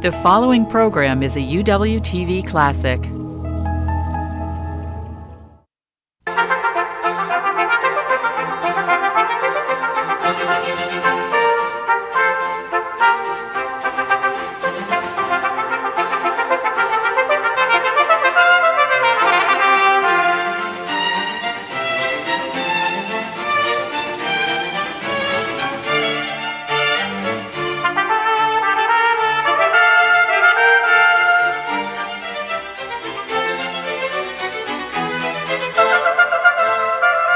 The following program is a UW-TV classic.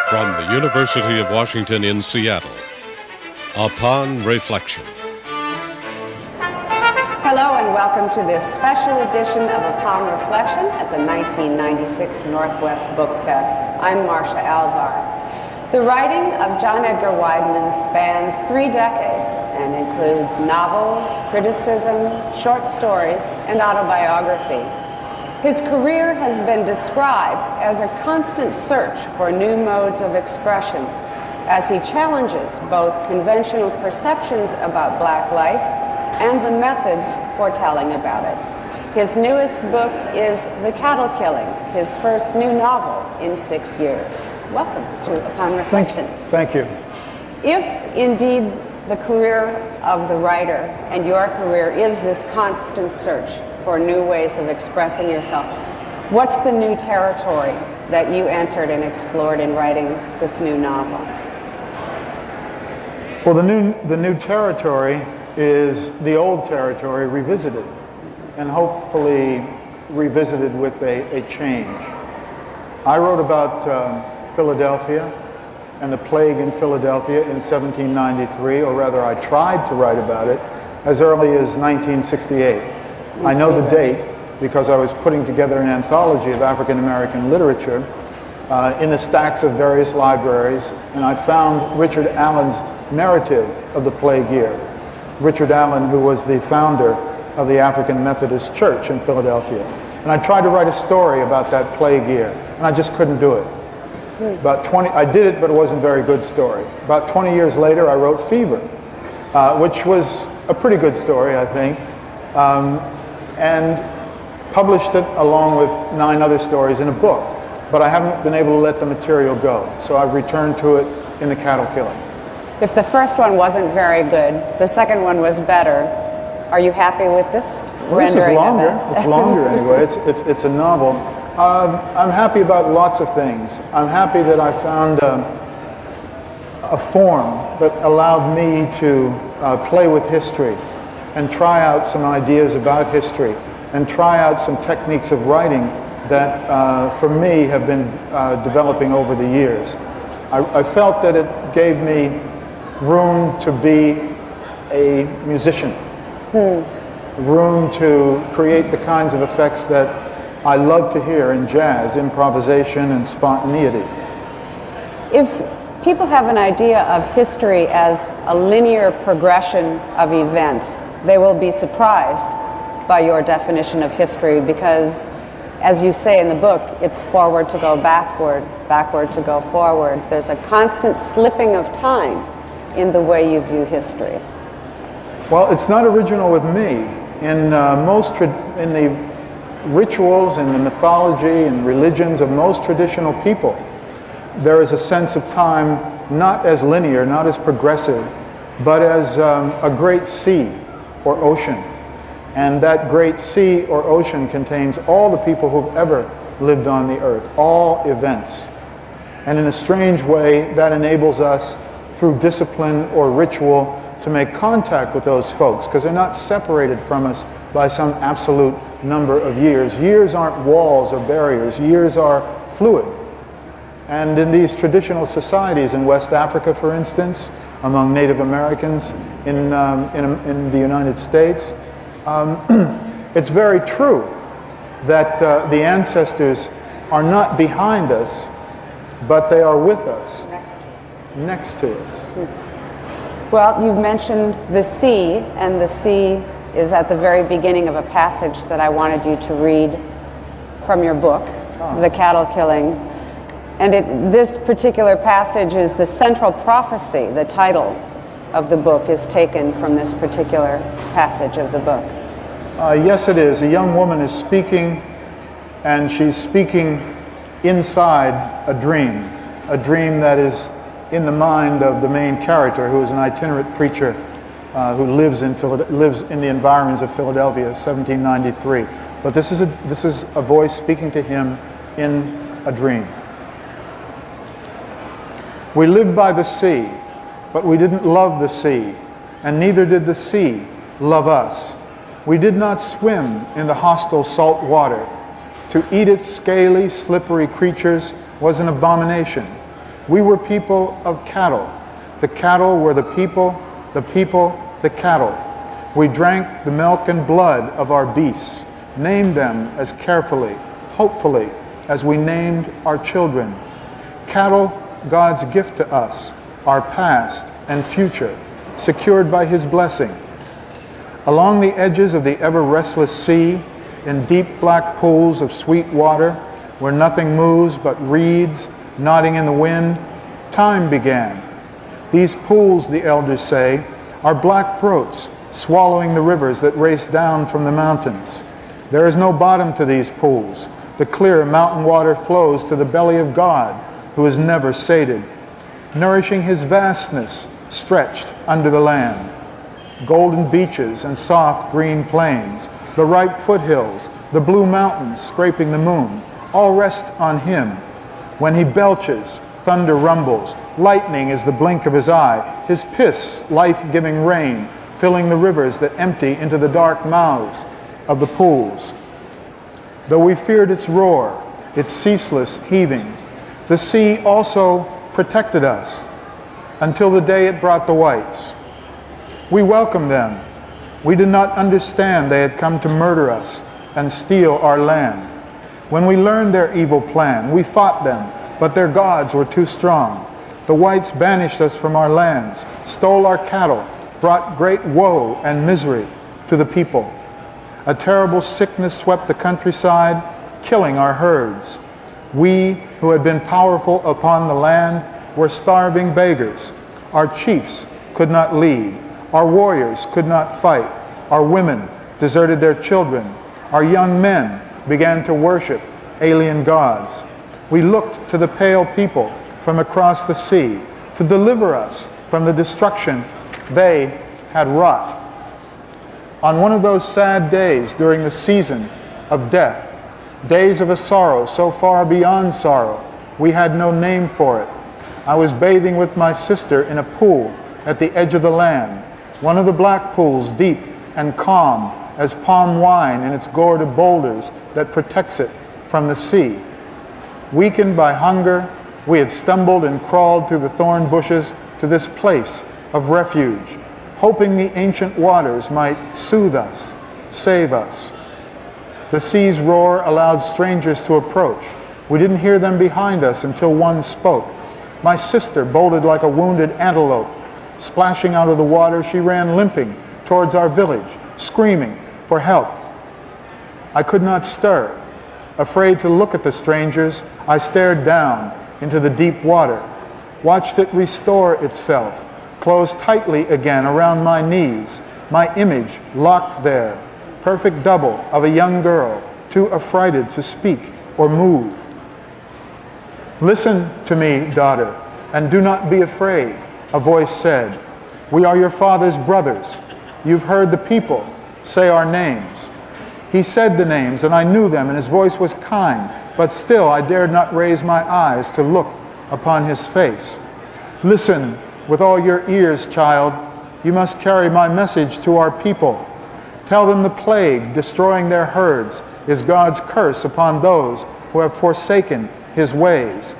From the University of Washington in Seattle, Upon Reflection. Hello and welcome to this special edition of Upon Reflection at the 1996 Northwest Book Fest. I'm Marcia Alvar. The writing of John Edgar Wideman spans 3 decades and includes novels, criticism, short stories, and autobiography. His career has been described as a constant search for new modes of expression as he challenges both conventional perceptions about Black life and the methods for telling about it. His newest book is The Cattle Killing, his first new novel in 6 years. Welcome to Upon Reflection. Thank you. If indeed the career of the writer and your career is this constant search for new ways of expressing yourself, what's the new territory that you entered and explored in writing this new novel? Well, the new territory is the old territory revisited, and hopefully revisited with a change. I wrote about Philadelphia and the plague in Philadelphia in 1793, or rather I tried to write about it as early as 1968. I know the date because I was putting together an anthology of African American literature in the stacks of various libraries, and I found Richard Allen's narrative of the plague year. Richard Allen, who was the founder of the African Methodist Church in Philadelphia. And I tried to write a story about that plague year, and I just couldn't do it. I did it, but it wasn't a very good story. About 20 years later, I wrote Fever, which was a pretty good story, I think. And published it along with 9 other stories in a book. But I haven't been able to let the material go, so I've returned to it in The Cattle Killing. If the first one wasn't very good, the second one was better. Are you happy with this? Well, this is longer. It's longer anyway. It's a novel. I'm happy about lots of things. I'm happy that I found a form that allowed me to play with history and try out some ideas about history, and try out some techniques of writing that, for me, have been developing over the years. I felt that it gave me room to be a musician, room to create the kinds of effects that I love to hear in jazz, improvisation and spontaneity. If people have an idea of history as a linear progression of events, they will be surprised by your definition of history because, as you say in the book, it's forward to go backward, backward to go forward. There's a constant slipping of time in the way you view history. Well, it's not original with me. In the rituals and the mythology and religions of most traditional people, there is a sense of time not as linear, not as progressive, but as a great sea or ocean. And that great sea or ocean contains all the people who've ever lived on the earth, all events. And in a strange way, that enables us, through discipline or ritual, to make contact with those folks, because they're not separated from us by some absolute number of years. Years aren't walls or barriers. Years are fluid. And in these traditional societies in West Africa, for instance, among Native Americans in the United States, it's very true that the ancestors are not behind us, but they are with us. Next to us. Well, you've mentioned the sea, and the sea is at the very beginning of a passage that I wanted you to read from your book, The Cattle Killing. And this particular passage is the central prophecy. The title of the book is taken from this particular passage of the book. Yes, it is. A young woman is speaking, and she's speaking inside a dream that is in the mind of the main character, who is an itinerant preacher who lives in the environs of Philadelphia, 1793. But this is a voice speaking to him in a dream. We lived by the sea, but we didn't love the sea, and neither did the sea love us. We did not swim in the hostile salt water. To eat its scaly, slippery creatures was an abomination. We were people of cattle. The cattle were the people the cattle. We drank the milk and blood of our beasts, named them as carefully, hopefully, as we named our children. Cattle, God's gift to us, our past and future, secured by His blessing. Along the edges of the ever-restless sea, in deep black pools of sweet water, where nothing moves but reeds nodding in the wind, time began. These pools, the elders say, are black throats swallowing the rivers that race down from the mountains. There is no bottom to these pools. The clear mountain water flows to the belly of God, who is never sated, nourishing His vastness stretched under the land. Golden beaches and soft green plains, the ripe foothills, the blue mountains scraping the moon, all rest on Him. When He belches, thunder rumbles, lightning is the blink of His eye, His piss, life-giving rain, filling the rivers that empty into the dark mouths of the pools. Though we feared its roar, its ceaseless heaving, the sea also protected us until the day it brought the whites. We welcomed them. We did not understand they had come to murder us and steal our land. When we learned their evil plan, we fought them, but their gods were too strong. The whites banished us from our lands, stole our cattle, brought great woe and misery to the people. A terrible sickness swept the countryside, killing our herds. We, who had been powerful upon the land, were starving beggars. Our chiefs could not lead. Our warriors could not fight. Our women deserted their children. Our young men began to worship alien gods. We looked to the pale people from across the sea to deliver us from the destruction they had wrought. On one of those sad days during the season of death, days of a sorrow so far beyond sorrow, we had no name for it. I was bathing with my sister in a pool at the edge of the land, one of the black pools, deep and calm as palm wine in its gourd of boulders that protects it from the sea. Weakened by hunger, we had stumbled and crawled through the thorn bushes to this place of refuge, hoping the ancient waters might soothe us, save us. The sea's roar allowed strangers to approach. We didn't hear them behind us until one spoke. My sister bolted like a wounded antelope. Splashing out of the water, she ran limping towards our village, screaming for help. I could not stir. Afraid to look at the strangers, I stared down into the deep water, watched it restore itself, close tightly again around my knees, my image locked there, perfect double of a young girl, too affrighted to speak or move. Listen to me, daughter, and do not be afraid, a voice said. We are your father's brothers. You've heard the people say our names. He said the names, and I knew them, and his voice was kind, but still I dared not raise my eyes to look upon his face. Listen with all your ears, child. You must carry my message to our people. Tell them the plague destroying their herds is God's curse upon those who have forsaken His ways.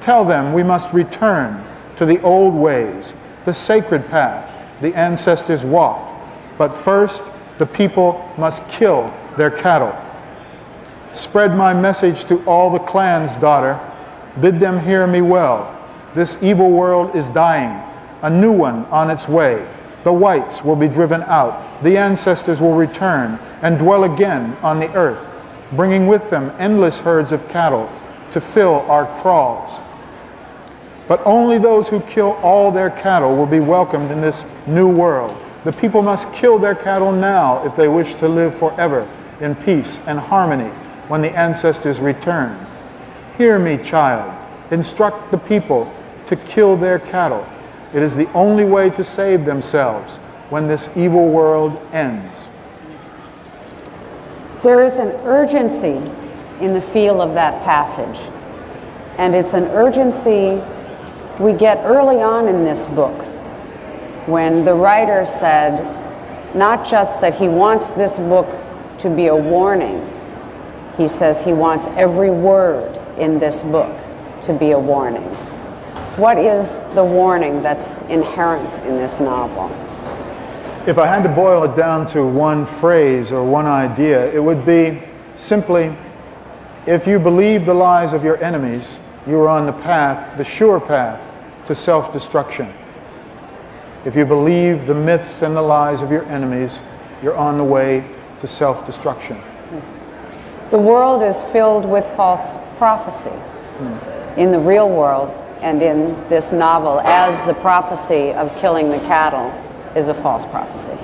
Tell them we must return to the old ways, the sacred path the ancestors walked. But first, the people must kill their cattle. Spread my message to all the clans, daughter. Bid them hear me well. This evil world is dying, a new one on its way. The whites will be driven out. The ancestors will return and dwell again on the earth, bringing with them endless herds of cattle to fill our kraals. But only those who kill all their cattle will be welcomed in this new world. The people must kill their cattle now if they wish to live forever in peace and harmony when the ancestors return. Hear me, child. Instruct the people to kill their cattle. It is the only way to save themselves when this evil world ends. There is an urgency in the feel of that passage, and it's an urgency we get early on in this book, when the writer said not just that he wants this book to be a warning, he says he wants every word in this book to be a warning. What is the warning that's inherent in this novel? If I had to boil it down to one phrase or one idea, it would be simply, if you believe the lies of your enemies, you are on the path, the sure path, to self-destruction. If you believe the myths and the lies of your enemies, you're on the way to self-destruction. The world is filled with false prophecy in the real world and in this novel, as the prophecy of killing the cattle is a false prophecy.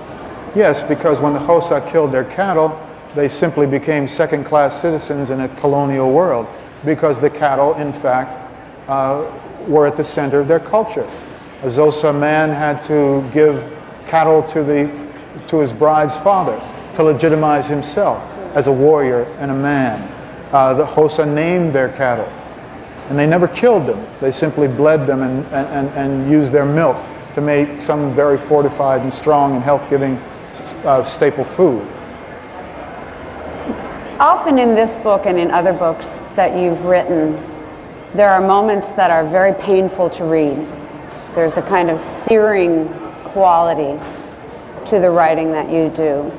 Yes, because when the Xhosa killed their cattle, they simply became second-class citizens in a colonial world, because the cattle, in fact, were at the center of their culture. A Xhosa man had to give cattle to his bride's father to legitimize himself as a warrior and a man. The Xhosa named their cattle, and they never killed them. They simply bled them and used their milk to make some very fortified and strong and health-giving staple food. Often in this book and in other books that you've written, there are moments that are very painful to read. There's a kind of searing quality to the writing that you do.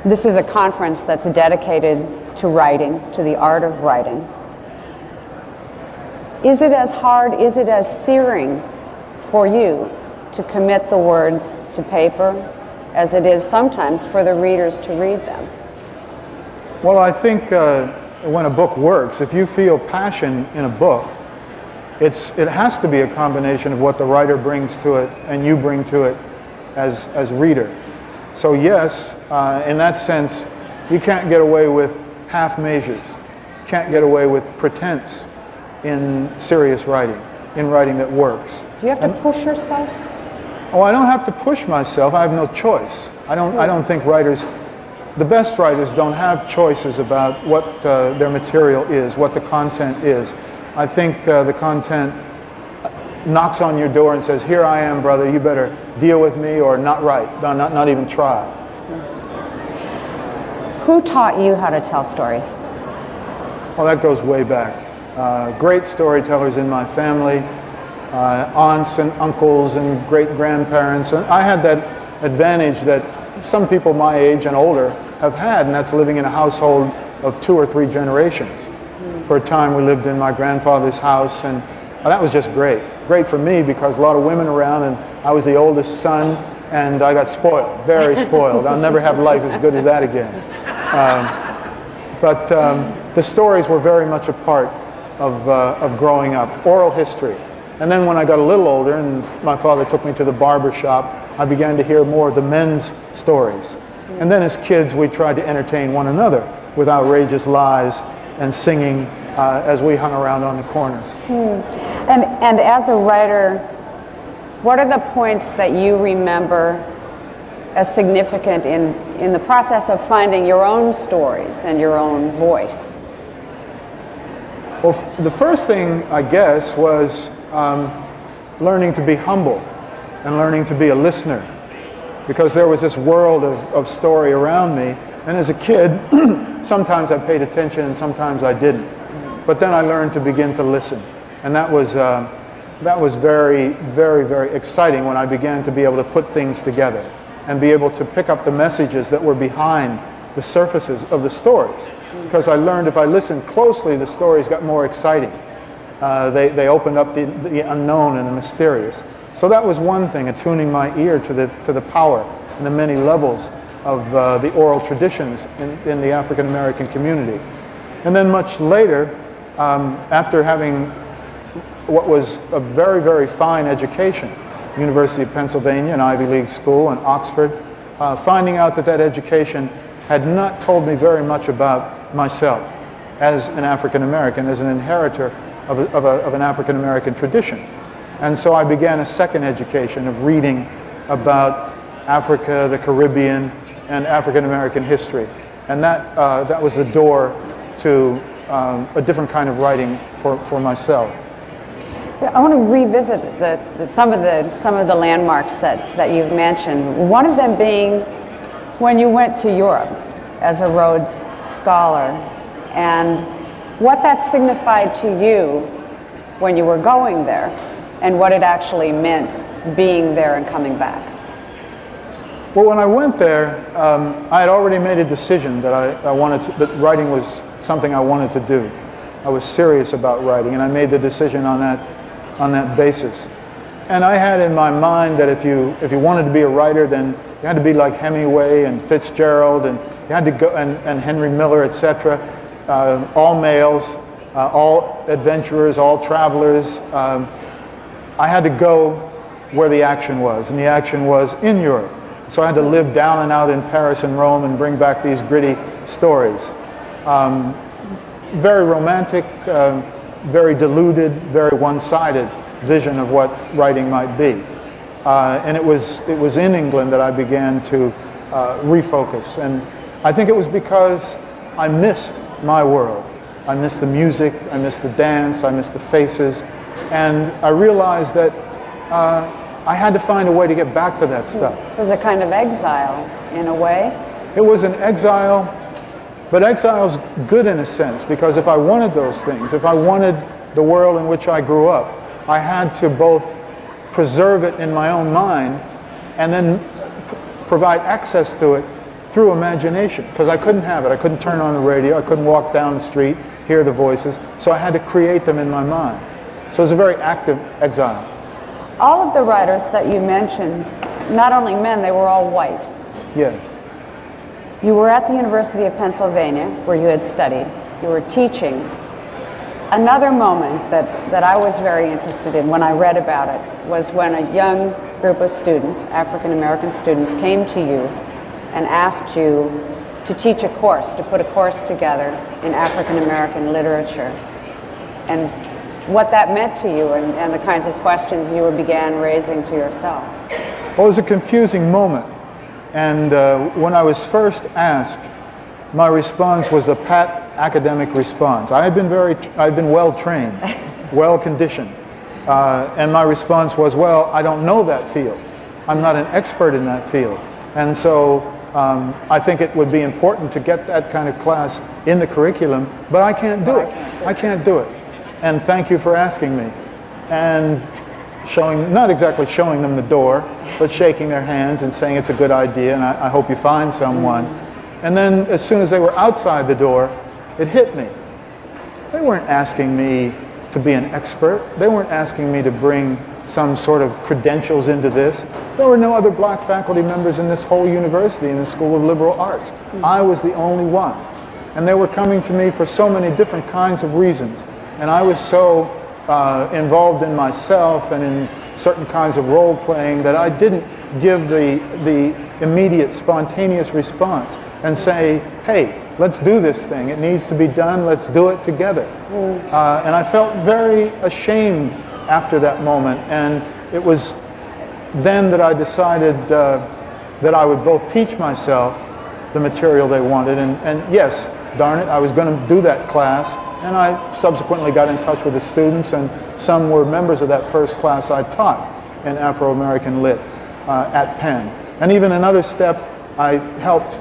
This is a conference that's dedicated to writing, to the art of writing. Is it as hard, is it as searing for you to commit the words to paper as it is sometimes for the readers to read them? Well, I think when a book works, if you feel passion in a book, it has to be a combination of what the writer brings to it and you bring to it as reader. So yes, in that sense, you can't get away with half measures. Can't get away with pretense in serious writing, in writing that works. Do you have to push yourself? Oh, I don't have to push myself. I have no choice. I don't think writers, the best writers don't have choices about what their material is, what the content is. I think the content knocks on your door and says, here I am, brother, you better deal with me or not write, not even try. Who taught you how to tell stories? Well, that goes way back. Great storytellers in my family, aunts and uncles and great-grandparents. And I had that advantage that some people my age and older have had, and that's living in a household of 2 or 3 generations. For a time we lived in my grandfather's house, and that was just great. Great for me because a lot of women around, and I was the oldest son, and I got spoiled, very spoiled. I'll never have life as good as that again. But the stories were very much a part of growing up, oral history. And then when I got a little older and my father took me to the barber shop, I began to hear more of the men's stories. And then as kids, we tried to entertain one another with outrageous lies and singing as we hung around on the corners. And as a writer, what are the points that you remember as significant in the process of finding your own stories and your own voice? Well, the first thing, I guess, was learning to be humble and learning to be a listener, because there was this world of story around me, and as a kid sometimes I paid attention and sometimes I didn't, but then I learned to begin to listen, and that was very, very, very exciting when I began to be able to put things together and be able to pick up the messages that were behind the surfaces of the stories, because I learned if I listened closely, the stories got more exciting. They opened up the unknown and the mysterious. So that was one thing, attuning my ear to the power and the many levels of the oral traditions in the African American community. And then much later, after having what was a very, very fine education, University of Pennsylvania, an Ivy League school, and Oxford, finding out that that education had not told me very much about myself as an African American, as an inheritor of an African American tradition. And so I began a second education of reading about Africa, the Caribbean, and African American history. And that was the door to a different kind of writing for myself. Yeah, I want to revisit some of the landmarks that you've mentioned. One of them being when you went to Europe as a Rhodes Scholar, and what that signified to you when you were going there, and what it actually meant being there and coming back. Well, when I went there, I had already made a decision that that writing was something I wanted to do. I was serious about writing, and I made the decision on that basis. And I had in my mind that if you wanted to be a writer, then you had to be like Hemingway and Fitzgerald, and you had to go and Henry Miller, etc. All males, all adventurers, all travelers. I had to go where the action was, and the action was in Europe. So I had to live down and out in Paris and Rome and bring back these gritty stories. Very romantic, very deluded, very one-sided vision of what writing might be. And it was in England that I began to refocus. And I think it was because I missed my world. I missed the music, I missed the dance, I missed the faces. And I realized that I had to find a way to get back to that stuff. It was a kind of exile, in a way. It was an exile, but exile's good in a sense, because if I wanted those things, if I wanted the world in which I grew up, I had to both preserve it in my own mind and then provide access to it through imagination, because I couldn't have it. I couldn't turn on the radio, I couldn't walk down the street, hear the voices, so I had to create them in my mind. So it was a very active exile. All of the writers that you mentioned, not only men, they were all white. Yes. You were at the University of Pennsylvania, where you had studied. You were teaching. Another moment that I was very interested in when I read about it was when a young group of students, African American students, came to you and asked you to teach a course, to put a course together in African American literature. And what that meant to you and the kinds of questions you began raising to yourself. Well, it was a confusing moment. And when I was first asked, my response was a pat academic response. I'd been well trained, well conditioned. And my response was, well, I don't know that field. I'm not an expert in that field. And so I think it would be important to get that kind of class in the curriculum, but I can't do it. I can't do it. And thank you for asking me. And not exactly showing them the door, but shaking their hands and saying it's a good idea and I hope you find someone. And then as soon as they were outside the door, it hit me. They weren't asking me to be an expert. They weren't asking me to bring some sort of credentials into this. There were no other black faculty members in this whole university, in the School of Liberal Arts. I was the only one. And they were coming to me for so many different kinds of reasons. And I was so involved in myself and in certain kinds of role playing that I didn't give the immediate spontaneous response and say, hey, let's do this thing. It needs to be done. Let's do it together. And I felt very ashamed after that moment. And it was then that I decided that I would both teach myself the material they wanted. And yes, darn it, I was going to do that class. And I subsequently got in touch with the students, and some were members of that first class I taught in Afro-American Lit at Penn. And even another step, I helped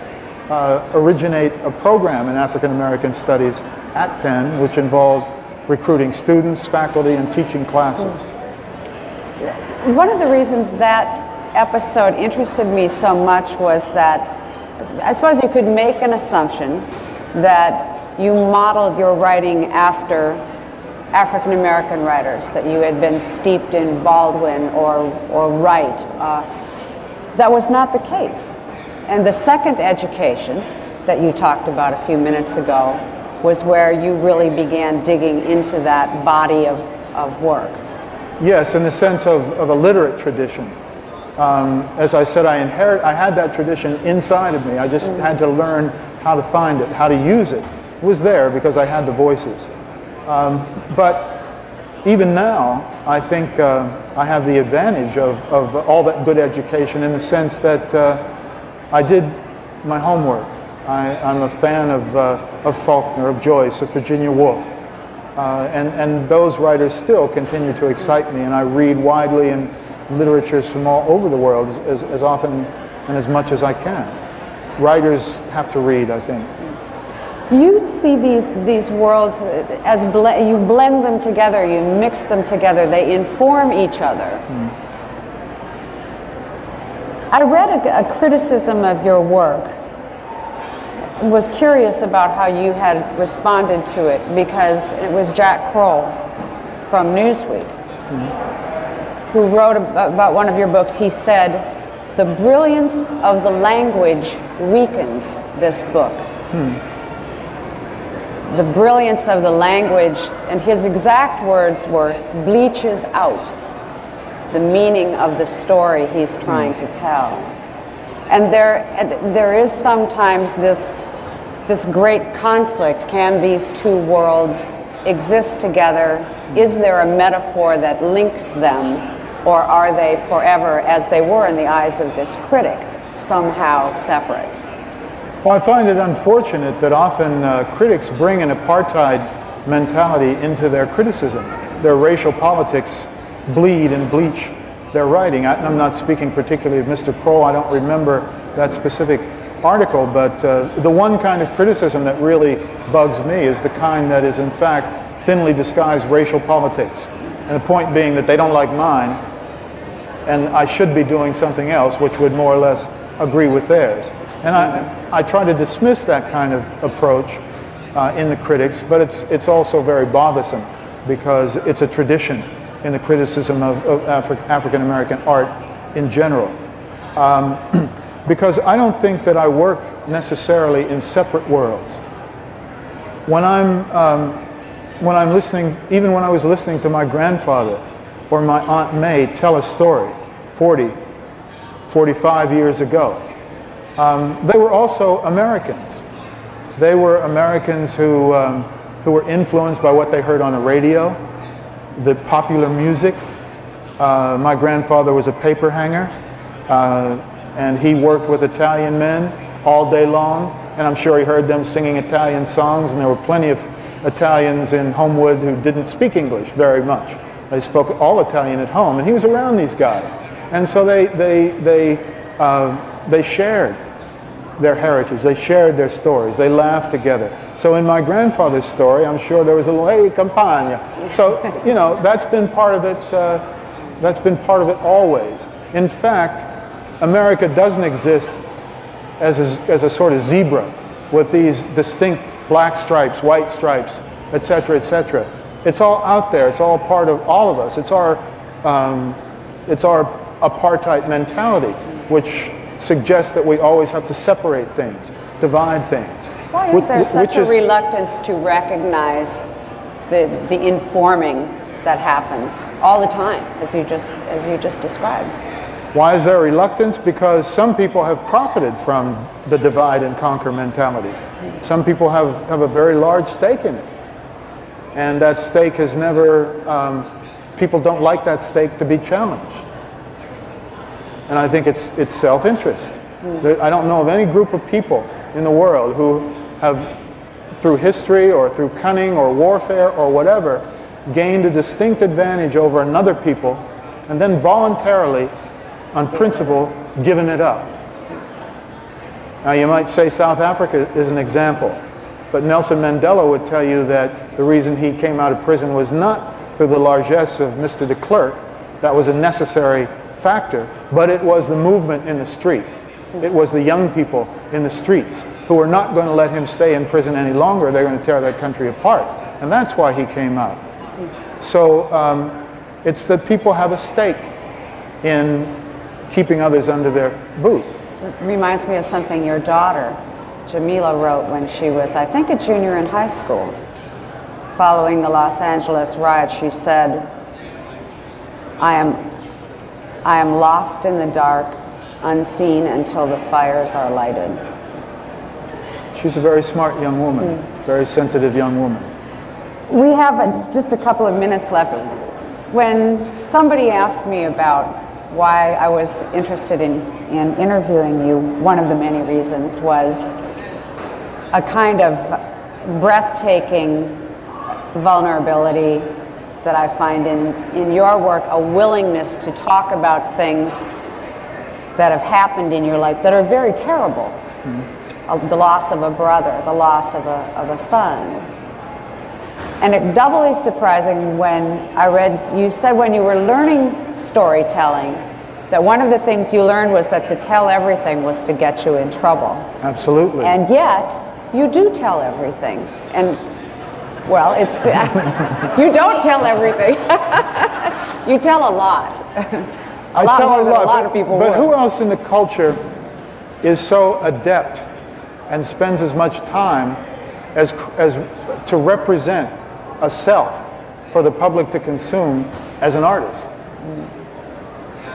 originate a program in African-American Studies at Penn, which involved recruiting students, faculty, and teaching classes. One of the reasons that episode interested me so much was that I suppose you could make an assumption that you modeled your writing after African American writers, that you had been steeped in Baldwin or Wright. That was not the case. And the second education that you talked about a few minutes ago was where you really began digging into that body of work. Yes, in the sense of a literate tradition. As I said, I had that tradition inside of me. I just had to learn how to find it, how to use it. It was there because I had the voices. But even now, I think I have the advantage of all that good education in the sense that I did my homework. I'm a fan of Faulkner, of Joyce, of Virginia Woolf. And those writers still continue to excite me, and I read widely in literatures from all over the world as often and as much as I can. Writers have to read, I think. You see these worlds as you blend them together, you mix them together, they inform each other. I read a criticism of your work, was curious about how you had responded to it, because it was Jack Kroll from Newsweek who wrote about one of your books. He said, "The brilliance of the language weakens this book." The brilliance of the language, and his exact words were, bleaches out the meaning of the story he's trying to tell. And there is sometimes this great conflict. Can these two worlds exist together? Is there a metaphor that links them, or are they forever, as they were in the eyes of this critic, somehow separate? Well, I find it unfortunate that often critics bring an apartheid mentality into their criticism. Their racial politics bleed and bleach their writing. I'm not speaking particularly of Mr. Kroll. I don't remember that specific article, but the one kind of criticism that really bugs me is the kind that is in fact thinly disguised racial politics. And the point being that they don't like mine, and I should be doing something else which would more or less agree with theirs. And I try to dismiss that kind of approach in the critics, but it's also very bothersome because it's a tradition in the criticism of African American art in general. Because I don't think that I work necessarily in separate worlds. When I'm listening, even when I was listening to my grandfather or my Aunt May tell a story 45 years ago, they were also Americans. They were Americans who were influenced by what they heard on the radio, the popular music. My grandfather was a paper hanger, and he worked with Italian men all day long, and I'm sure he heard them singing Italian songs, and there were plenty of Italians in Homewood who didn't speak English very much. They spoke all Italian at home, and he was around these guys. And so they shared their heritage, they shared their stories, they laughed together. So in my grandfather's story, I'm sure there was a little, hey, campagna. So, you know, that's been part of it always. In fact, America doesn't exist as a sort of zebra with these distinct black stripes, white stripes, etc., etc. It's all out there. It's all part of all of us. It's our apartheid mentality, which suggests that we always have to separate things, divide things. Why is there such a reluctance to recognize the informing that happens all the time, as you just described? Why is there reluctance? Because some people have profited from the divide and conquer mentality. Some people have a very large stake in it. And that stake has never, people don't like that stake to be challenged. And I think it's self-interest. I don't know of any group of people in the world who have, through history or through cunning or warfare or whatever, gained a distinct advantage over another people and then voluntarily, on principle, given it up. Now you might say South Africa is an example, but Nelson Mandela would tell you that the reason he came out of prison was not through the largesse of Mr. de Klerk. That was a necessary factor, but it was the movement in the street. It was the young people in the streets who were not going to let him stay in prison any longer. They're going to tear that country apart. And that's why he came out. So it's that people have a stake in keeping others under their boot. It reminds me of something your daughter, Jamila, wrote when she was, I think, a junior in high school. Following the Los Angeles riot, she said, I am lost in the dark, unseen until the fires are lighted. She's a very smart young woman, very sensitive young woman. We have just a couple of minutes left. When somebody asked me about why I was interested in interviewing you, one of the many reasons was a kind of breathtaking vulnerability that I find in your work, a willingness to talk about things that have happened in your life that are very terrible. The loss of a brother, the loss of a son. And it doubly surprising when I read, you said when you were learning storytelling, that one of the things you learned was that to tell everything was to get you in trouble. Absolutely. And yet, you do tell everything. And, well, it's, you don't tell everything. You tell a lot. A lot more than a lot of people would. But who else in the culture is so adept and spends as much time as to represent a self for the public to consume as an artist?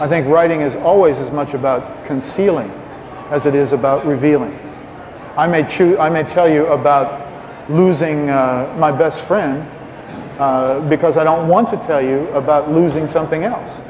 I think writing is always as much about concealing as it is about revealing. I may tell you about losing my best friend because I don't want to tell you about losing something else.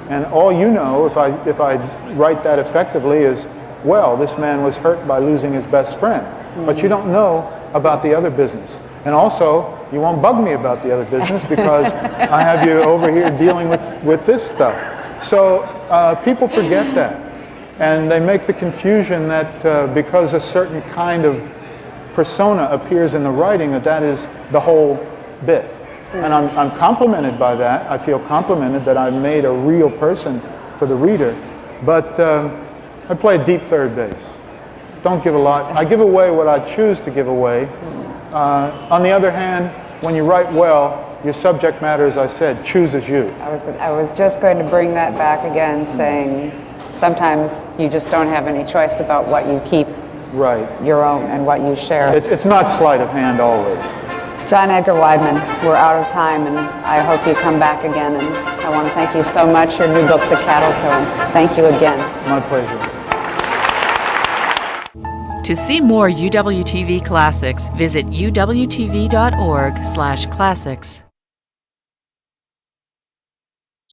And all you know, if I write that effectively, is, well, this man was hurt by losing his best friend. But you don't know about the other business. And also, you won't bug me about the other business because I have you over here dealing with this stuff. So people forget that. And they make the confusion that because a certain kind of persona appears in the writing, that is the whole bit. And I'm complimented by that. I feel complimented that I've made a real person for the reader. But I play deep third base. Don't give a lot. I give away what I choose to give away. On the other hand, when you write well, your subject matter, as I said, chooses you. I was just going to bring that back again, saying sometimes you just don't have any choice about what you keep your own and what you share. It's not sleight of hand always. John Edgar Wideman, we're out of time, and I hope you come back again. And I want to thank you so much. Your new book, The Cattle Killing. Thank you again. My pleasure. To see more UWTV classics, visit uwtv.org/classics.